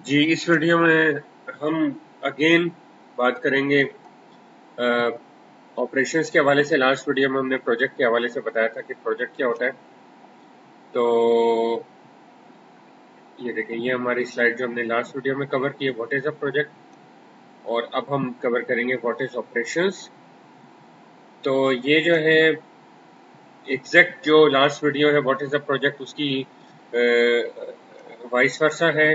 जी, इस वीडियो में हम अगेन बात करेंगे ऑपरेशंस के हवाले से। लास्ट वीडियो में हमने प्रोजेक्ट के हवाले से बताया था कि प्रोजेक्ट क्या होता है। तो ये देखें, ये हमारी स्लाइड जो हमने लास्ट वीडियो में कवर की है, व्हाट इज अ प्रोजेक्ट। और अब हम कवर करेंगे व्हाट इज ऑपरेशंस। तो ये जो है एग्जैक्ट जो लास्ट वीडियो है व्हाट इज अ प्रोजेक्ट, उसकी वाइस वर्सा है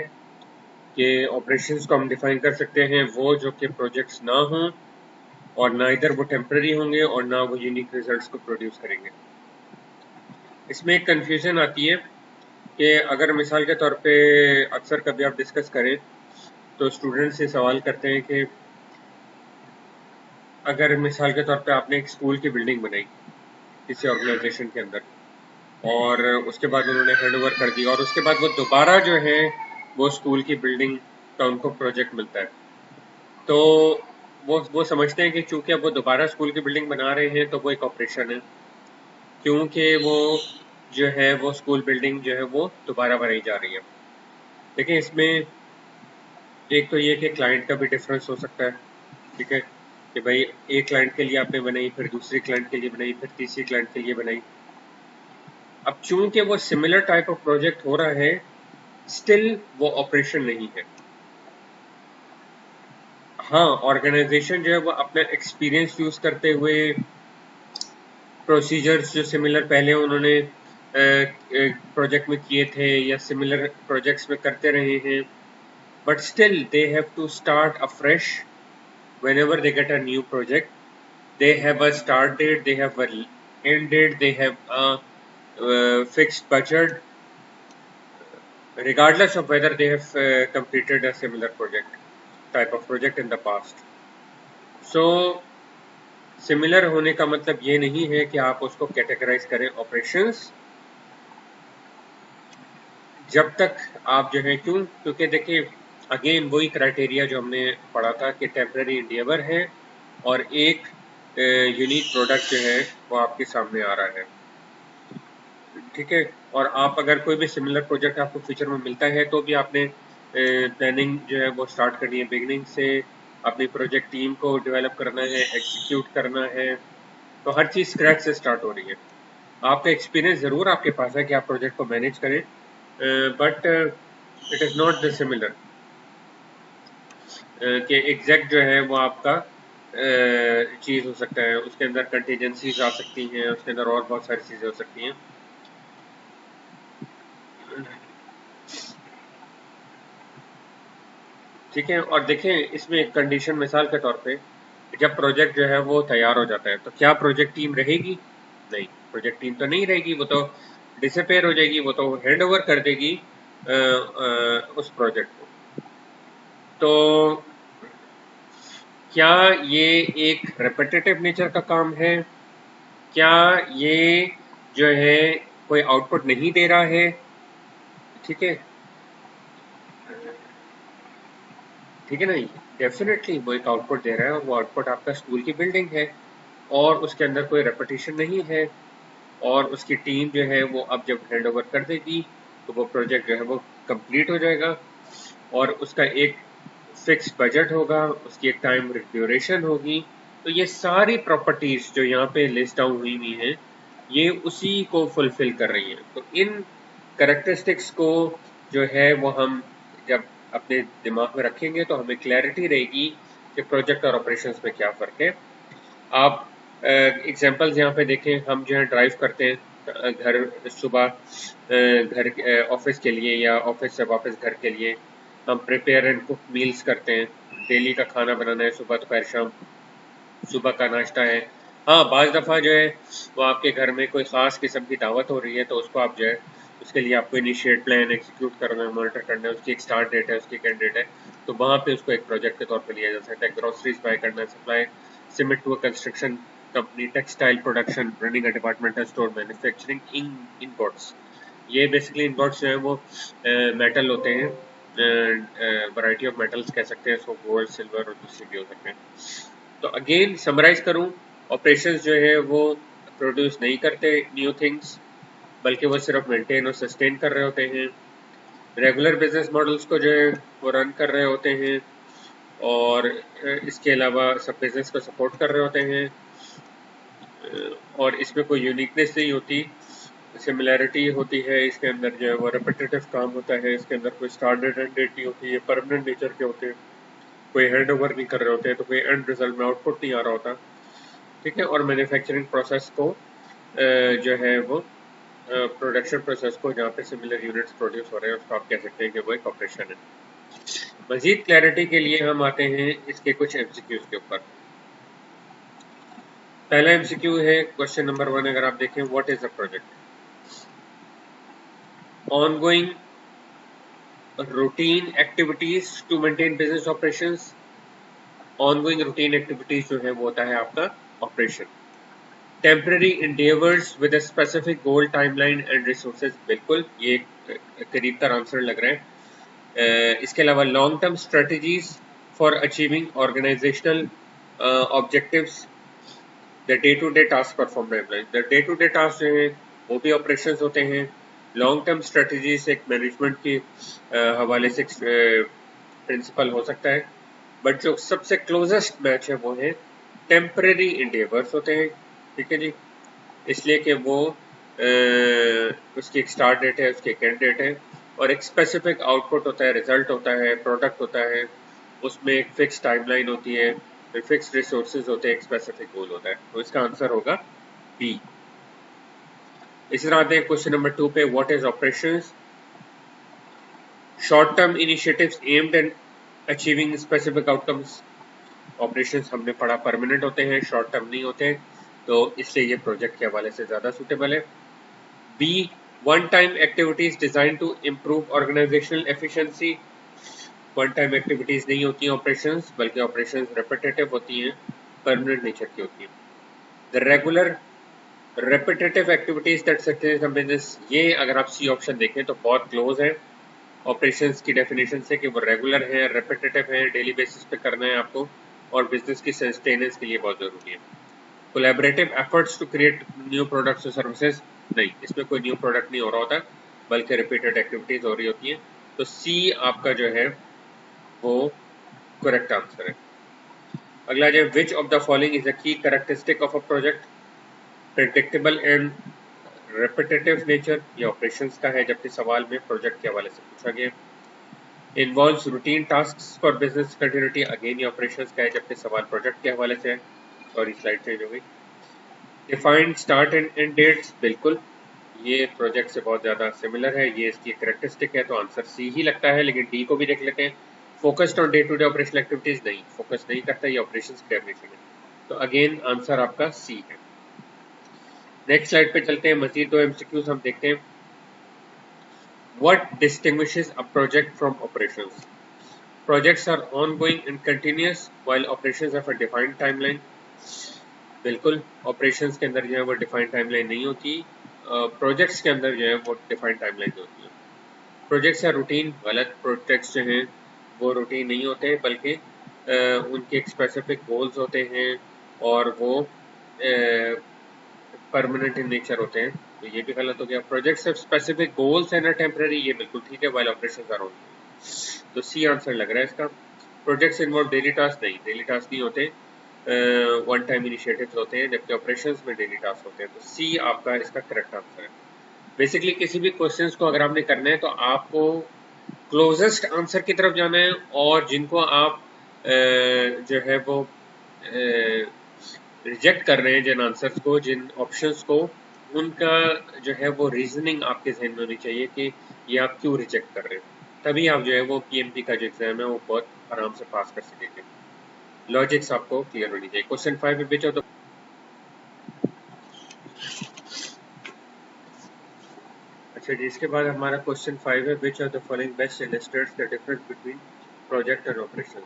कि ऑपरेशंस को हम डिफाइन कर सकते हैं वो जो कि प्रोजेक्ट्स ना हों, और ना इधर वो टेम्पररी होंगे और ना वो यूनिक रिजल्ट्स को प्रोड्यूस करेंगे। इसमें एक कंफ्यूजन आती है कि अगर मिसाल के तौर पे अक्सर कभी आप डिस्कस करें तो स्टूडेंट से सवाल करते हैं कि अगर मिसाल के तौर पे आपने एक स्कूल की बिल्डिंग बनाई किसी ऑर्गेनाइजेशन के अंदर, और उसके बाद उन्होंने हैंड ओवर कर दी, और उसके बाद वो दोबारा जो है वो स्कूल की बिल्डिंग का उनको प्रोजेक्ट मिलता है, तो वो समझते हैं कि चूंकि अब वो दोबारा स्कूल की बिल्डिंग बना रहे हैं तो वो एक ऑपरेशन है, क्योंकि वो जो है वो स्कूल बिल्डिंग जो है वो दोबारा बनाई जा रही है। देखिए, इसमें एक तो ये कि क्लाइंट का भी डिफरेंस हो सकता है, ठीक है, कि भाई एक क्लाइंट के लिए आपने बनाई, फिर दूसरी क्लाइंट के लिए बनाई, फिर तीसरी क्लाइंट के लिए बनाई। अब चूंकि वो सिमिलर टाइप ऑफ प्रोजेक्ट हो रहा है, स्टिल वो ऑपरेशन नहीं है। हाँ, ऑर्गेनाइजेशन जो है वो अपना एक्सपीरियंस यूज करते हुए प्रोसीजर्स जो सिमिलर पहले उन्होंने प्रोजेक्ट में किए थे या सिमिलर प्रोजेक्ट्स में करते रहे हैं, but still they have to start afresh whenever they get a new project. They have a start date, they have a end date, they have a fixed budget, regardless of whether they have completed a similar project type of project in the past. So similar होने का मतलब ये नहीं है कि आप उसको categorise करें ऑपरेशंस, जब तक आप जो है क्योंकि देखिए अगेन वही क्राइटेरिया जो हमने पढ़ा था कि टेम्पररी इंडियावर है और एक यूनिक प्रोडक्ट जो है वो आपके सामने आ रहा है, ठीक है। और आप अगर कोई भी सिमिलर प्रोजेक्ट आपको फ्यूचर में मिलता है तो भी आपने प्लानिंग जो है वो स्टार्ट करनी है बिगिनिंग से, अपनी प्रोजेक्ट टीम को डेवलप करना है, एग्जीक्यूट करना है, तो हर चीज़ स्क्रैच से स्टार्ट हो रही है। आपका एक्सपीरियंस ज़रूर आपके पास है कि आप प्रोजेक्ट को मैनेज करें, but it is not the similar कि एग्जैक्ट जो है वो आपका चीज़ हो सकता है, उसके अंदर कंटीजेंसीज आ सकती हैं, उसके अंदर और बहुत सारी चीज़ें हो सकती हैं। ठीक है, और देखें इसमें एक कंडीशन मिसाल के तौर पे, जब प्रोजेक्ट जो है वो तैयार हो जाता है तो क्या प्रोजेक्ट टीम रहेगी? नहीं, प्रोजेक्ट टीम तो नहीं रहेगी, वो तो डिसअपेयर हो जाएगी, वो तो हैंड ओवर कर देगी उस प्रोजेक्ट को। तो क्या ये एक रेपिटेटिव नेचर का काम है? क्या ये जो है कोई आउटपुट नहीं दे रहा है? ठीक है, ठीक है ना, डेफिनेटली वो एक आउटपुट दे रहा है, और वो आउटपुट आपका स्कूल की बिल्डिंग है, और उसके अंदर कोई रेपिटेशन नहीं है, और उसकी टीम जो है वो अब जब हैंड ओवर कर देगी तो वो प्रोजेक्ट जो है वो कंप्लीट हो जाएगा, और उसका एक फिक्स बजट होगा, उसकी एक टाइम ड्यूरेशन होगी। तो ये सारी प्रॉपर्टीज जो यहाँ पे लिस्ट डाउन हुई हुई हैं, ये उसी को फुलफिल कर रही हैं। तो इन करेक्टरिस्टिक्स को जो है वो हम जब अपने दिमाग में रखेंगे तो हमें क्लैरिटी रहेगी कि प्रोजेक्ट और ऑपरेशंस में क्या फ़र्क है। आप एग्जांपल्स यहाँ पे देखें, हम जो है ड्राइव करते हैं घर सुबह घर ऑफिस के लिए या ऑफिस से वापस घर के लिए, हम प्रिपेयर एंड कुक मील्स करते हैं, डेली का खाना बनाना है, सुबह दोपहर शाम, सुबह का नाश्ता है। हाँ, बाज़ दफ़ा जो है वो आपके घर में कोई ख़ास किस्म की दावत हो रही है तो उसको आप जो है उसके लिए आपको इनिशिएट प्लान एग्जीक्यूट करना है, मॉनिटर करना है, उसकी एक स्टार्ट डेट है, उसकी एक एंड डेट है, तो वहाँ पे उसको एक प्रोजेक्ट के तौर पे लिया जा सकता है। ग्रोसरीज बाय करना है, supply cement to a construction company, textile production, running a departmental store, manufacturing inputs. ये बेसिकली इनपुट्स जो है वो मेटल होते हैं, वैरायटी ऑफ मेटल्स कह सकते हैं इसको, गोल्ड, सिल्वर और दूसरे भी हो सकते हैं। तो अगेन समराइज करूं, ऑपरेशंस जो है वो प्रोड्यूस नहीं करते न्यू थिंग्स, बल्कि वो सिर्फ मेंटेन और सस्टेन कर रहे होते हैं। रेगुलर बिजनेस मॉडल्स को जो है वो रन कर रहे होते हैं और इसके अलावा सब बिजनेस को सपोर्ट कर रहे होते हैं और इसमें कोई यूनिकनेस नहीं होती, सिमिलैरिटी होती है। इसके अंदर जो है वो रेपिटेटिव काम होता है, इसके अंदर कोई स्टार्टेड एंड डेट नहीं होती है, परमानेंट नेचर के होते हैं, कोई हैंड ओवर नहीं कर रहे होते हैं, तो कोई एंड रिजल्ट में आउटपुट नहीं आ रहा होता, ठीक है। और मैन्युफैक्चरिंग प्रोसेस को जो है वो प्रोडक्शन प्रोसेस को जहाँ पे सिमिलर यूनिट्स प्रोड्यूस हो रहे हैं उसको आप कह सकते हैं कि वो एक ऑपरेशन है। मजीद क्लैरिटी के लिए हम आते हैं इसके कुछ एमसीक्यूज के ऊपर। पहला एमसीक्यू है क्वेश्चन नंबर 1, अगर आप देखें, what is a project? ongoing routine activities to maintain business operations। ongoing routine activities जो है वो होता है आपका operation. Temporary endeavors with a specific goal, timeline and resources, बिल्कुल ये करीब का आंसर लग रहा है। इसके अलावा long term strategies for achieving organisational objectives, the day to day task perform by employees. The day to day task जो है वो भी ऑपरेशंस होते हैं। लॉन्ग टर्म स्ट्रेटजीज एक मैनेजमेंट के हवाले से प्रिंसिपल हो सकता है, बट जो सबसे क्लोजेस्ट मैच है वो है टेम्पररी इंडेवर्स होते हैं, ठीक है जी। इसलिए कि वो उसकी एक स्टार्ट डेट है, उसकी एक एंड डेट है और एक स्पेसिफिक आउटपुट होता है, रिजल्ट होता है, प्रोडक्ट होता है, उसमें एक फिक्स टाइमलाइन होती है, फिर फिक्स रिसोर्सेज होते हैं, एक स्पेसिफिक गोल होता है। तो इसका आंसर होगा बी। इसी तरह आते हैं क्वेश्चन नंबर 2 पे, what is operations? Short term initiatives aimed at achieving specific outcomes. Operations हमने पढ़ा परमानेंट होते हैं, शॉर्ट टर्म नहीं होते, तो इसलिए ये प्रोजेक्ट के हवाले से ज्यादा सूटेबल है। B, one time activities designed to improve organisational efficiency. One time activities नहीं होती हैं ऑपरेशंस, बल्कि ऑपरेशंस रेपिटेटिव होती हैं, परमानेंट नेचर की होती हैं। The regular repetitive activities that success the business, ये अगर आप सी ऑप्शन देखें तो बहुत क्लोज है ऑपरेशंस की डेफिनेशन से कि वो रेगुलर है, रेपिटेटिव है, डेली बेसिस पे करना है आपको और बिजनेस की सस्टेनेंस के लिए बहुत जरूरी है। Collaborative efforts to create new products और सर्विसेज, नहीं, इसमें कोई न्यू प्रोडक्ट नहीं हो रहा होता, बल्कि रिपीटेड एक्टिविटीज हो रही होती है। तो सी आपका जो है वो करेक्ट आंसर है। अगला जो, which of the following is the key characteristic of a project? Predictable and repetitive nature, ये ऑपरेशंस का है, जबकि सवाल में प्रोजेक्ट के हवाले से पूछा गया। Involves routine tasks for business continuity, again ये ऑपरेशंस का है, जबकि सवाल प्रोजेक्ट के हवाले से है। सॉरी, स्लाइड चेंज हो गई। Defined start and end dates, बिल्कुल ये प्रोजेक्ट से बहुत ज्यादा सिमिलर है, ये इसकी कैरेक्टरिस्टिक है, तो आंसर सी ही लगता है। लेकिन डी को भी देख लेते हैं। Focused on day to day operational activities, नहीं, फोकस नहीं करता, ये ऑपरेशंस की डेफिनेशन है, तो अगेन आंसर आपका सी है। नेक्स्ट स्लाइड पे चलते हैं, मजीद दो एमसीक्यूज हम देखते हैं। What distinguishes a project from operations? Projects are ongoing and continuous while operations have a defined timeline. बिल्कुल, ऑपरेशंस के अंदर जो है वो डिफाइंड टाइमलाइन नहीं होती, प्रोजेक्ट्स के अंदर जो है वो डिफाइंड टाइमलाइन होती है। प्रोजेक्ट्स आर रूटीन, गलत, प्रोजेक्ट्स जो हैं वो रूटीन नहीं होते, बल्कि उनके एक स्पेसिफिक गोल्स होते हैं और वो परमानेंट इन नेचर होते हैं, तो ये भी गलत हो गया। Projects have specific goals and are temporary, ये बिल्कुल ठीक है, व्हाइल ऑपरेशंस आर ऑन, तो सी आंसर लग रहा है इसका। प्रोजेक्ट्स इन्वॉल्व डेली टास्क, नहीं, डेली टास्क नहीं होते, वन टाइम इनिशिएटिव्स होते हैं, जबकि ऑपरेशंस में डेली टास्क होते हैं, तो सी आपका इसका करेक्ट आंसर है। बेसिकली किसी भी क्वेश्चंस को अगर आपने करना है तो आपको क्लोजेस्ट आंसर की तरफ जाना है और जिनको आप जो है वो रिजेक्ट कर रहे हैं, जिन आंसर्स को, जिन ऑप्शंस को, उनका जो है वो रीजनिंग आपके जहन में होनी चाहिए कि ये आप क्यों रिजेक्ट कर रहे हैं, तभी आप जो है वो पीएमपी का जो एग्जाम है वो बहुत आराम से पास कर सकेंगे। लॉजिक्स आपको क्लियर होनी चाहिए। क्वेश्चन 5 में बेचो तो अच्छा जी, इसके बाद हमारा क्वेश्चन 5 है, which are the following best illustrates the difference between project and operations?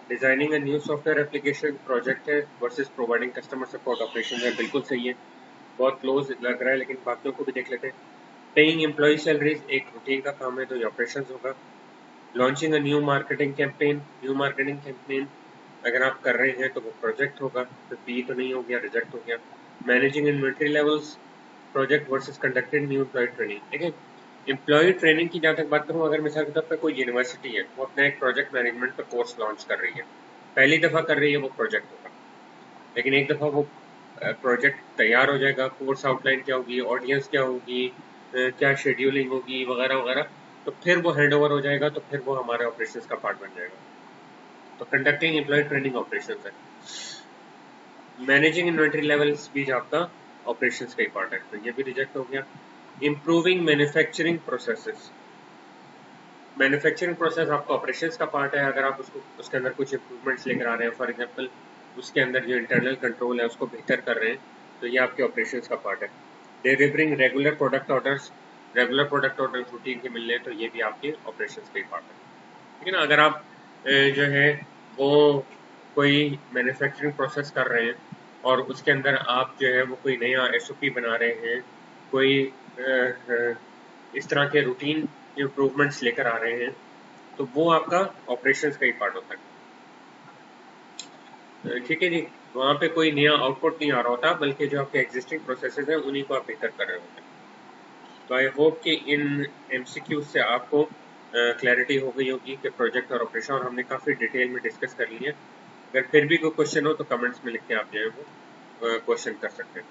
Designing a new software application project है versus providing customer support operation है, बिल्कुल सही है, बहुत क्लोज लग रहा है, लेकिन बाकियों को भी देख लेते हैं। पेइंग एम्प्लॉय सैलरीज एक रूटीन का काम है, तो ये ऑपरेशंस होगा। Launching a new marketing campaign, new marketing campaign अगर आप कर रहे हैं तो वो प्रोजेक्ट होगा, तो बी तो नहीं हो गया, रिजेक्ट हो गया। Managing inventory levels, project versus conducted new employ training, ठीक है। एम्प्लॉय ट्रेनिंग की जहाँ तक बात करूँ, अगर मिसाल के तौर पर कोई यूनिवर्सिटी है, वो अपना एक प्रोजेक्ट मैनेजमेंट का कोर्स लॉन्च कर रही है, पहली दफ़ा कर रही है वो प्रोजेक्ट होगा, लेकिन एक दफ़ा वो प्रोजेक्ट तैयार हो जाएगा, कोर्स आउटलाइन क्या होगी, ऑडियंस क्या होगी, क्या शेड्यूलिंग होगी वगैरह वगैरह, तो फिर वो हैंड ओवर हो जाएगा, तो फिर वो हमारे ऑपरेशंस का पार्ट बन जाएगा। तो कंडक्टिंग एम्प्लॉय ट्रेनिंग ऑपरेशंस है। मैनेजिंग इन्वेंट्री लेवल्स भी आपका ऑपरेशंस का ही पार्ट है, तो ये भी रिजेक्ट हो गया। Improving manufacturing processes, manufacturing process आपका ऑपरेशंस का पार्ट है। अगर आप उसके अंदर कुछ इंप्रूवमेंट्स लेकर आ रहे हैं, फॉर एग्जांपल उसके अंदर जो इंटरनल कंट्रोल है उसको बेहतर कर रहे हैं, तो ये आपके ऑपरेशंस का पार्ट है। Delivering regular product orders, regular product order routine के मिल रहे हैं, तो ये भी आपके ऑपरेशंस का ही पार्ट है। ठीक है ना। अगर आप जो है वो कोई मैन्युफैक्चरिंग प्रोसेस कर रहे हैं और उसके अंदर आप जो है वो कोई नया एसओपी बना रहे हैं, कोई इस तरह के रूटीन इम्प्रूवमेंट्स लेकर आ रहे हैं, तो वो आपका ऑपरेशंस का ही पार्ट होता है। ठीक है जी। वहाँ पे कोई नया आउटपुट नहीं आ रहा होता, बल्कि जो आपके एग्जिस्टिंग प्रोसेसेस हैं उन्हीं को आप बेहतर कर रहे होते हैं। तो आई होप कि इन एमसीक्यू से आपको क्लैरिटी हो गई होगी कि प्रोजेक्ट और ऑपरेशन, और हमने काफ़ी डिटेल में डिस्कस कर लिए। अगर फिर भी कोई क्वेश्चन हो तो कमेंट्स में लिख के आप जो है वो क्वेश्चन कर सकते हैं।